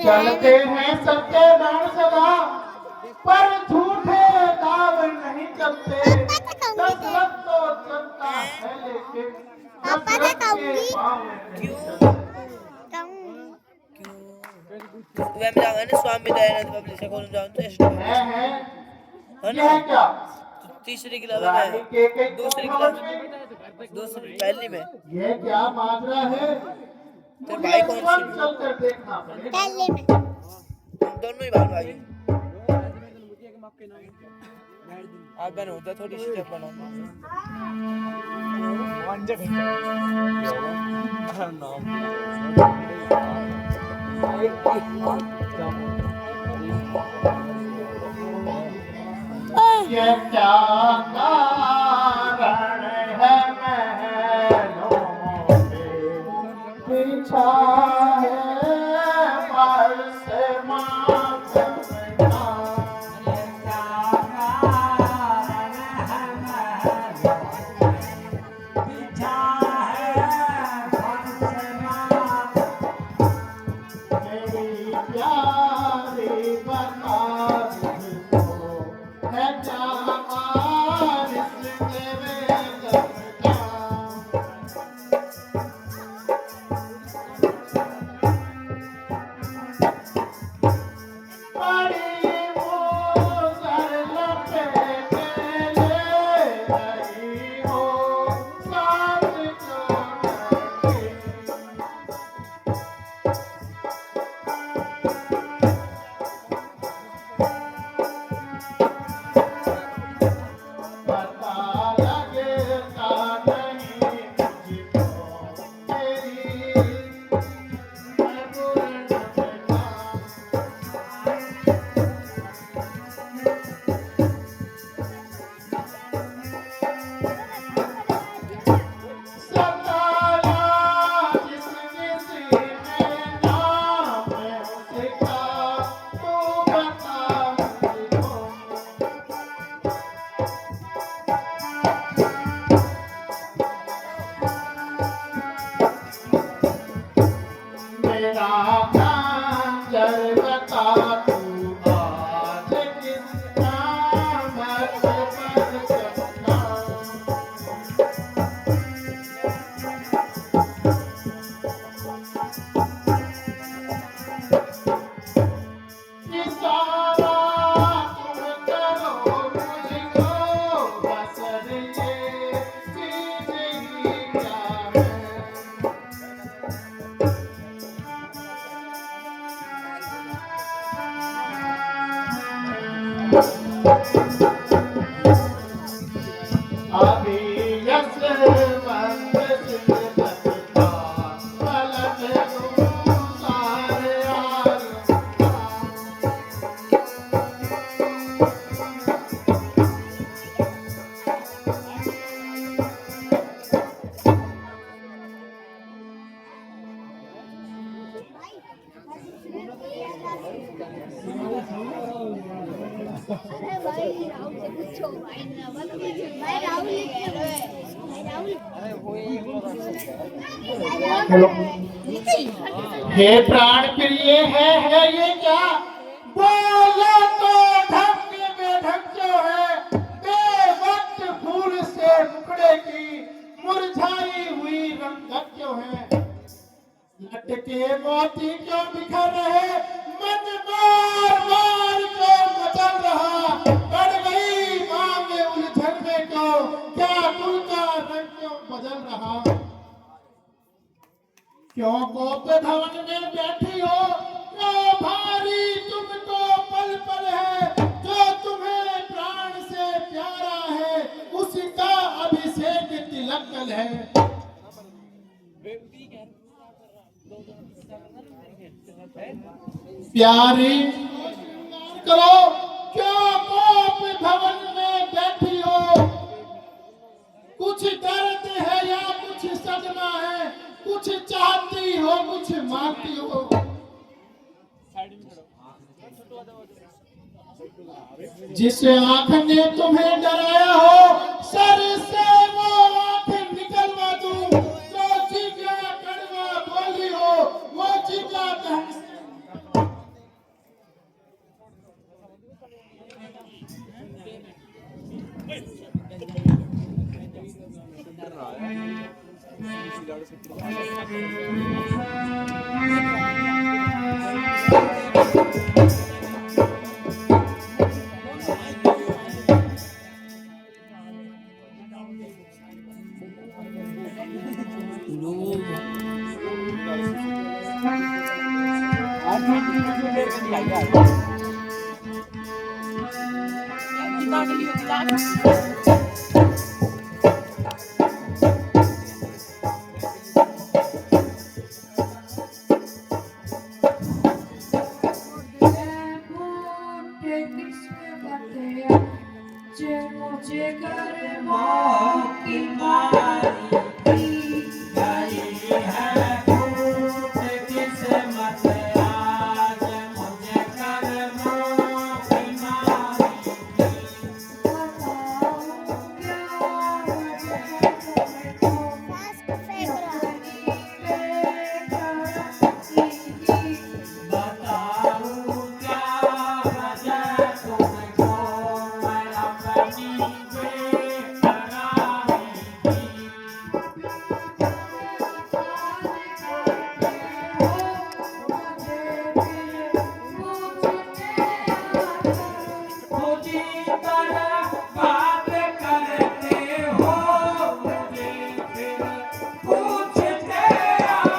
चलते हैं सच्चे दाव सदा, पर झूठे दाव नहीं चलते। दशरथ तो चलता है लेकिन दशरथ के पाँव नहीं चलते। स्वामी दयानंद पब्लिश कौन जानते है ना? क्या तीसरी क्लास में, दूसरी क्लास में, दूसरी पहली में। ये क्या माजरा है? तेरे भाई कौन सी? चल कर देखना पड़ेगा। हम दोनों ही भाई। आप बहन होता थोड़ी सी जब बना ये क्या कारण है महलों पे बिछा है बरस मातम का। ये क्या कारण है महलों पे बिछा है बरस मातम। मेरी प्यारी बता है क्या बारिश तेरे दम का। बड़ी मोटर लपेटे ले रही हो साथ क्यों नहीं। पता लगता नहीं मुझको तेरी महबूब का। सताया जिस किसी ने नाम है उसका, तू बता मुझको। मेरा खंजर बता तू आज किस नामत पर चलना। इशारा तुम करो मुझको, बस ये चीज़ ही क्या है। अभी यशवंत सिंह लगता पलट दूं सारे आलम का। हे प्राण प्रिय है ये क्या? बोलो तो ढक बेढक जो है, बेवक्त फूल से मुखड़े की मुरझाई हुई रंगत जो है। लटके मोती क्यों बिखर रहे, मन मार मार क्यों मचल रहा। बढ़ गई मांग उलझन में क्यों, क्या गुल का रंग क्यों बदल रहा। क्यों गोप धवन में बैठी हो, क्यों भारी तुम तो पल पल है, जो तुम्हें प्राण से प्यारा उसका अभिषेक तिलक है। प्यारी करो, क्या कोप भवन में बैठी हो? कुछ दर्द है या कुछ सदमा है? कुछ चाहती हो, कुछ मांगती हो? जिस आंख ने तुम्हें डराया हो, सर से वो आंख निकलवा दूं। जो जिगा कड़वा बोली हो, वो जिगा कह। मुझे कर मौकी मारी गई है फूट किस्मत आज मुझे कर मौकी मारी बताऊं क्या वजह तुमको मैं अपनी बेकरारी मुझे तरह बात करते हो मुझे फिर पूछते आकर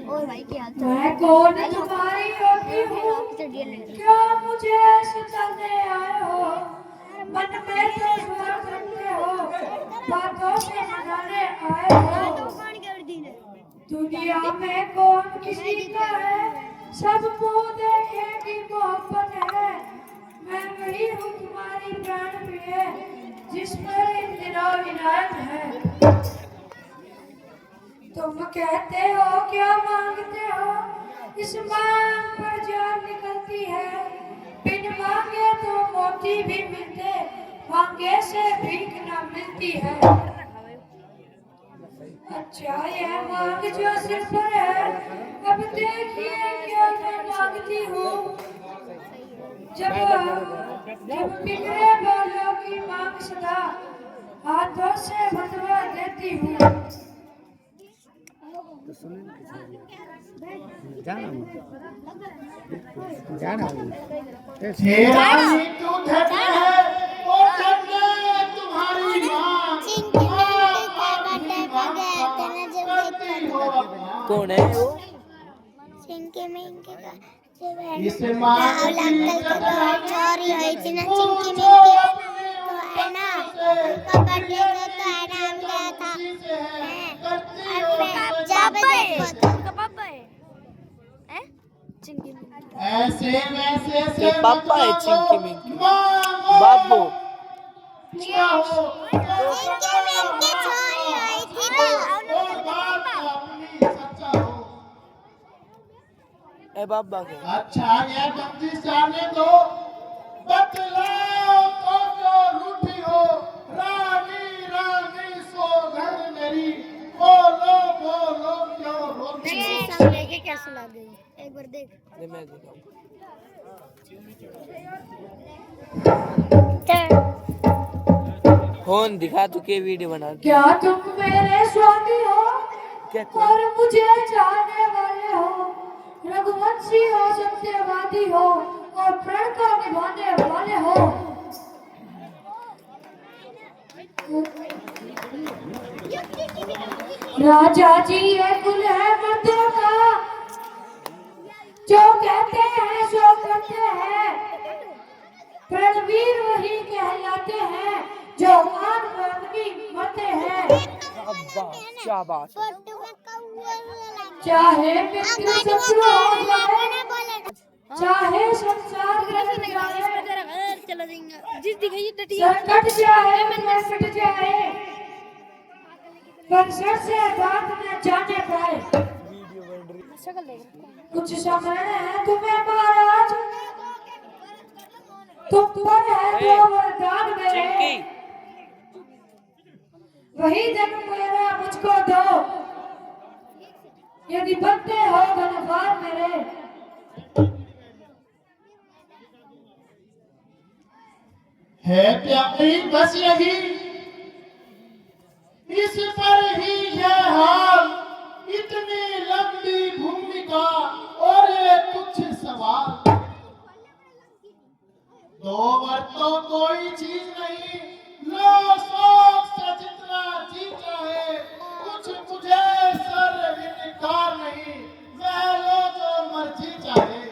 और भाई क्या मैं कौन तुम्हारी होती हूँ क्या मुझे ऐसे चलते आए हो मन में तो स्वर करते हो बातों से मनाने आए हो दुनिया में कौन किसी का है सब मुंह देखे की मोहब्बत है मैं वही हूँ तुम्हारी प्राण प्रिय जिस पर इंदिरा विराज है तुम कहते हो क्या मांगते हो इस मांग पर जान निकलती है बिन मांगे तो मोती भी मिलते मांगे से भीख न ना मिलती है। अच्छा यह मांग जो सिर पर है, अब देखिए क्या मैं मांगती हूँ। जब जब बिगड़े बालों की मांग सदा हाथों से बंधवा देती हूँ। हे रानी तू धन्य है, ओ धन्य तुम्हारी माँ। करती हो अपना। कौन है वो? चिंकी मिंकी का इस माँ राहुल की अंकल की चतुराई चोरी हुई थी ना पूछो चिंकी मिंकी, अपनी तो उन है ना बच्चों उनका से। बर्थडे था, तो है ना हम गया था। खुशी से है, करती और हो फिर अपना। जब देखो उनका पापा है चिंकी मिंकी। ऐसे वैसे के से पापा है मत चिंकी मांगो, मिंकी। मांगो बाबू पूरा हो। चिंकी मिंकी चोरी हुई थी तो वो बात अपनी सच्चा हो। ए बाबा के अच्छा ये बंदी जाने दो, बतलाओ तो जो रूठी हो। रानी रानी सो घर मेरी, बोलो बोलो क्यों रोती हो। सब लेके कैसे ला गई, एक बार देख। ले मैं दिखाऊं। फोन दिखा तू के वीडियो बना के। क्या तुम मेरे स्वामी हो क्या और मुझे चाहने वाले हो, रघुवंशी हो, सत्यवादी हो और प्रण को निभाने वाले हो। राजा जी ये कुल है मर्दों का, जो कहते हैं सो करते हैं। प्रणवीर वही कहलाते हैं जो मान मांगनी मरते हैं। क्या बात है। फोटो में कौआ लगा। चाहे मित्र शत्रु हो जाए, बोले चाहे संसार बदल जाए, चला जाएगा जिस दिखाइए टटिया संकट चाहे कट जाए, पर सर से बात न जाने पाए। शक्ल देख कुछ समय है तुम्हें महाराज, तुम पर है जो वरदान मेरे, चिंकी वही जन्म मेरा मुझको दो। यदि बनते हो धनवान मेरे, है प्यारी बस यही, इस पर ही है हाल। इतनी लंबी भूमिका और ये कुछ सवाल। दो वर्तों कोई चीज नहीं, लो शौक से जितना जी चाहे। कुछ मुझे सर इनकार नहीं, वह लो जो मर्जी चाहे।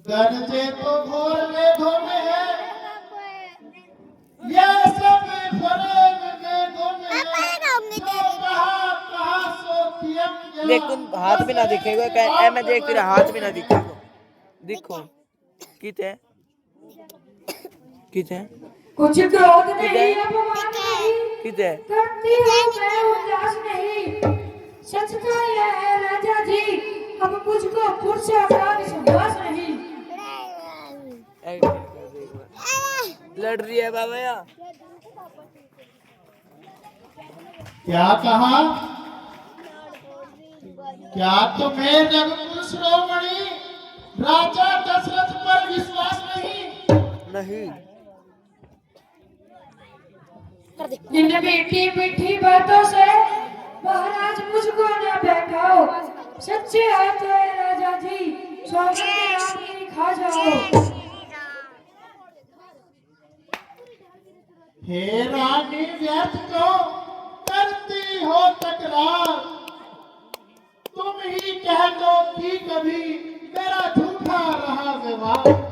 गरजे तो घोर मेघों में है, यह सब फरेब मेघों में है। जो कहा सो कियम गया। लेकिन हाथ भी ना दिखेगा क्या? ए मैं देख तेरा हाथ भी ना दिखेगा। देखो किते किते कुछ क्रोध नहीं, अपमान नहीं, किते करती हूँ मैं उल्लास नहीं। सच तो यह है राजा जी, अब मुझको पुरुषों का विश्वास नहीं। लड़ रही है बाबा यार। क्या कहा? क्या तुम्हें रघुकुल शिरोमणि राजा दशरथ पर विश्वास नहीं? नहीं इन मीठी मीठी बातों से महाराज मुझको न बहकाओ। सच्चे हो तो ये राजा जी, सौगंध आपकी खा जाओ। हे रानी व्यर्थ क्यों करती हो तकरार? तुम ही कह दो कि कभी मेरा झूठा रहा व्यवहार।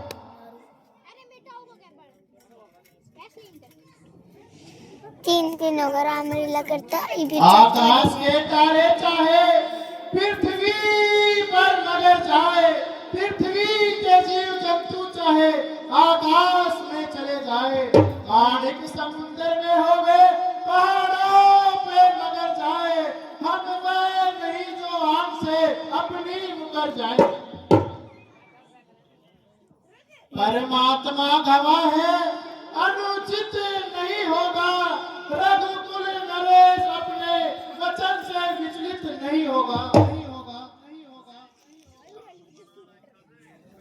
तीन तीन होगा रामलीला करता आकाश के तारे चाहे पृथ्वी पर मगर जाए, पृथ्वी के जीव जंतु चाहे आकाश में चले जाए। आड़िक समुद्र में हो गए, पहाड़ों पे मगर जाए। हम वह नहीं जो आम से अपनी मुकर जाए। परमात्मा गवाह है, अनुचित नहीं होगा। रघुकुल नरेश अपने वचन से विचलित नहीं होगा।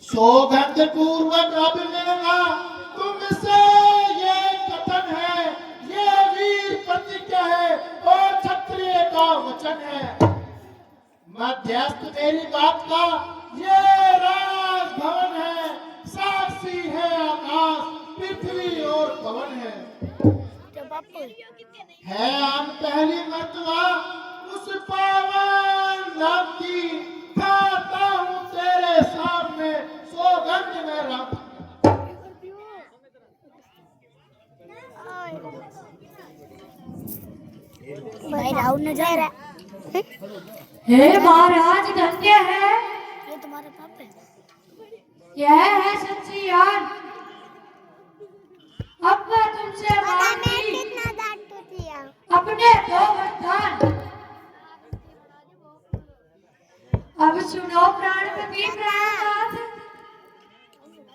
सौगंध पूर्वक अब मेरा तुमसे ये कथन है, ये वीर प्रतिज्ञा है और क्षत्रिय का वचन है। मध्यस्थ मेरी बात का ये राजभवन है, साक्षी है आकाश, पृथ्वी और पवन है। आन पहली मर्तबा उस पावन नाम की खाता हूँ तेरे सामने सौगंध में राम। भाई राहुल न जा रहा है। हे महाराज धन्य है, ये तुम्हारा पाप है। यह है सच्ची आन। अब मैं तुमसे मांगती कितना दांत टूट लिया। अपने 2 वरदान। अब सुनो प्राणपति प्राणनाथ,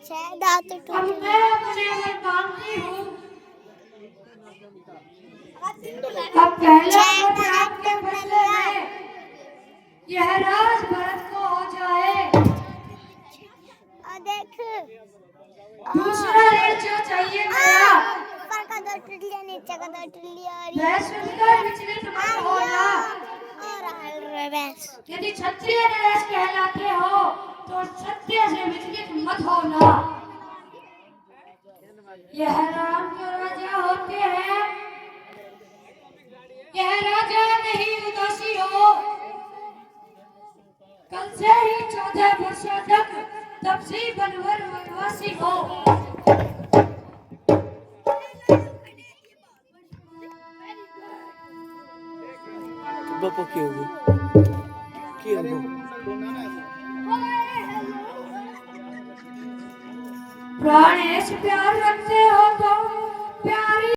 6 दांत अब टूट मैं अपने वर मांगती हूँ। अब पहला वचन आपके बदले में यह राज भरत को हो जाए। और देख दूसरा ऋण जो चाहिए मेरा, ऊपर का 2 टूट लिया, नीचे का 2 टूट लिया और वह सुनकर विचलित मत होना। और बस यदि क्षत्रिय नरेश कहलाते हो तो सत्य से विचलित मत होना। यह राम जो राजा होते हैं, यह राजा नहीं उदासी हो। कल से ही 14 वर्षों तक तपसी बनवर वनवासी हो। बापू की होगी प्राणेश प्यार रखते हो तो प्यारी